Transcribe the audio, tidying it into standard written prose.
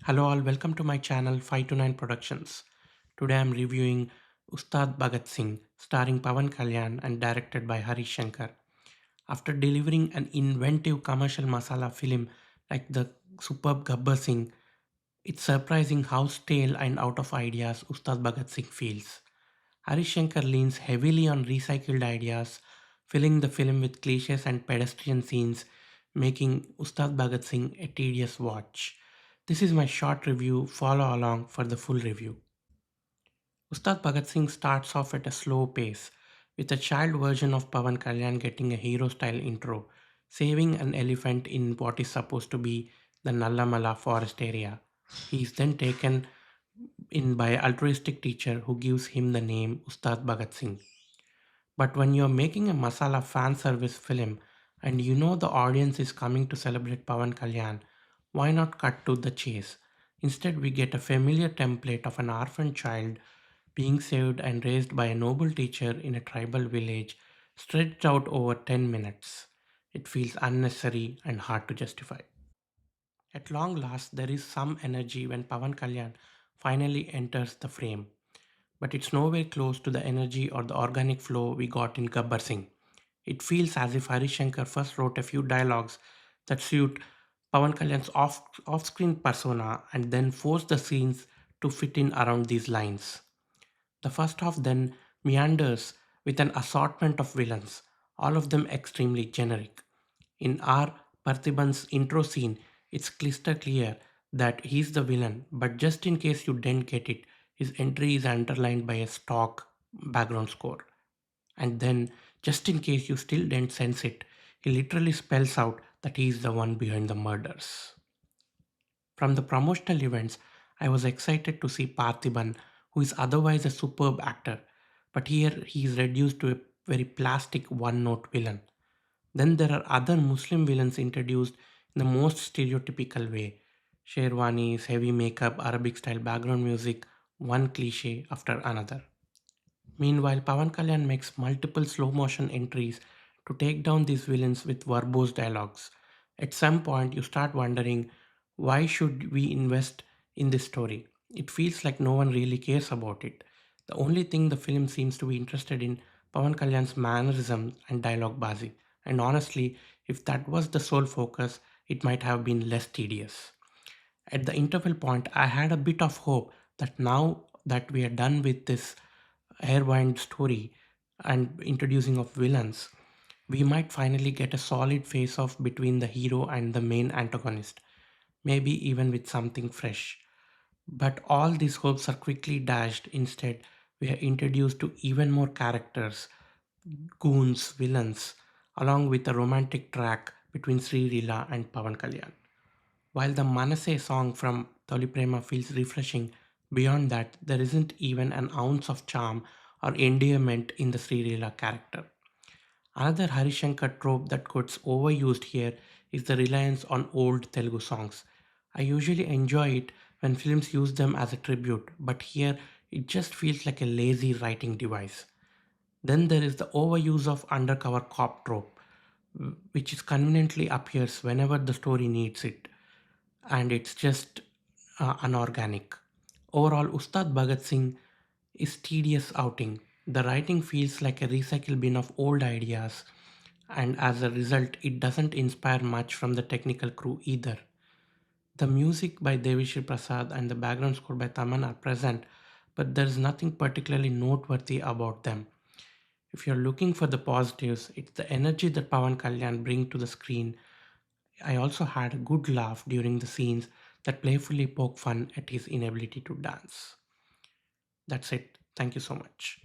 Hello all, welcome to my channel 529 Productions. Today I'm reviewing Ustaad Bhagat Singh, starring Pawan Kalyan and directed by Harish Shankar. After delivering an inventive commercial masala film like the superb Gabbar Singh, it's surprising how stale and out of ideas Ustaad Bhagat Singh feels. Harish Shankar leans heavily on recycled ideas, filling the film with clichés and pedestrian scenes, making Ustad Bhagat Singh a tedious watch. This is my short review, follow along for the full review. Ustad Bhagat Singh starts off at a slow pace, with a child version of Pawan Kalyan getting a hero style intro, saving an elephant in what is supposed to be the Nallamala forest area. He is then taken in by an altruistic teacher who gives him the name Ustad Bhagat Singh. But when you're making a masala fan service film and you know the audience is coming to celebrate Pawan Kalyan, why not cut to the chase? Instead, we get a familiar template of an orphan child being saved and raised by a noble teacher in a tribal village, stretched out over 10 minutes. It feels unnecessary and hard to justify. At long last, there is some energy when Pawan Kalyan finally enters the frame, but it's nowhere close to the energy or the organic flow we got in Gabbar Singh. It feels as if Harish Shankar first wrote a few dialogues that suit Pawan Kalyan's off-screen persona and then forced the scenes to fit in around these lines. The first half then meanders with an assortment of villains, all of them extremely generic. In R. Parthiban's intro scene, it's crystal clear that he's the villain, but just in case you didn't get it, his entry is underlined by a stock background score. And then, just in case you still didn't sense it, he literally spells out that he is the one behind the murders. From the promotional events, I was excited to see Parthiban, who is otherwise a superb actor, but here he is reduced to a very plastic one note villain. Then there are other Muslim villains introduced in the most stereotypical way. Sherwanis, heavy makeup, Arabic style background music, one cliche after another. Meanwhile, Pawan Kalyan makes multiple slow motion entries to take down these villains with verbose dialogues. At some point, you start wondering, why should we invest in this story? It feels like no one really cares about it. The only thing the film seems to be interested in Pawan Kalyan's mannerism and dialogue bazi. And honestly, if that was the sole focus, it might have been less tedious. At the interval point, I had a bit of hope that now that we are done with this hairwind story and introducing of villains, we might finally get a solid face off between the hero and the main antagonist, maybe even with something fresh. But all these hopes are quickly dashed. Instead, we are introduced to even more characters, goons, villains, along with a romantic track between Sri Leela and Pavan Kalyan. While the Manase song from Toli Prema feels refreshing, beyond that, there isn't even an ounce of charm or endearment in the Sri Leela character. Another Harishankar trope that gets overused here is the reliance on old Telugu songs. I usually enjoy it when films use them as a tribute, but here it just feels like a lazy writing device. Then there is the overuse of undercover cop trope, which is conveniently appears whenever the story needs it, and it's just unorganic. Overall, Ustad Bhagat Singh is tedious outing. The writing feels like a recycle bin of old ideas, and as a result, it doesn't inspire much from the technical crew either. The music by Devishri Prasad and the background score by Taman are present, but there's nothing particularly noteworthy about them. If you're looking for the positives, it's the energy that Pawan Kalyan bring to the screen. I also had a good laugh during the scenes that playfully poke fun at his inability to dance. That's it. Thank you so much.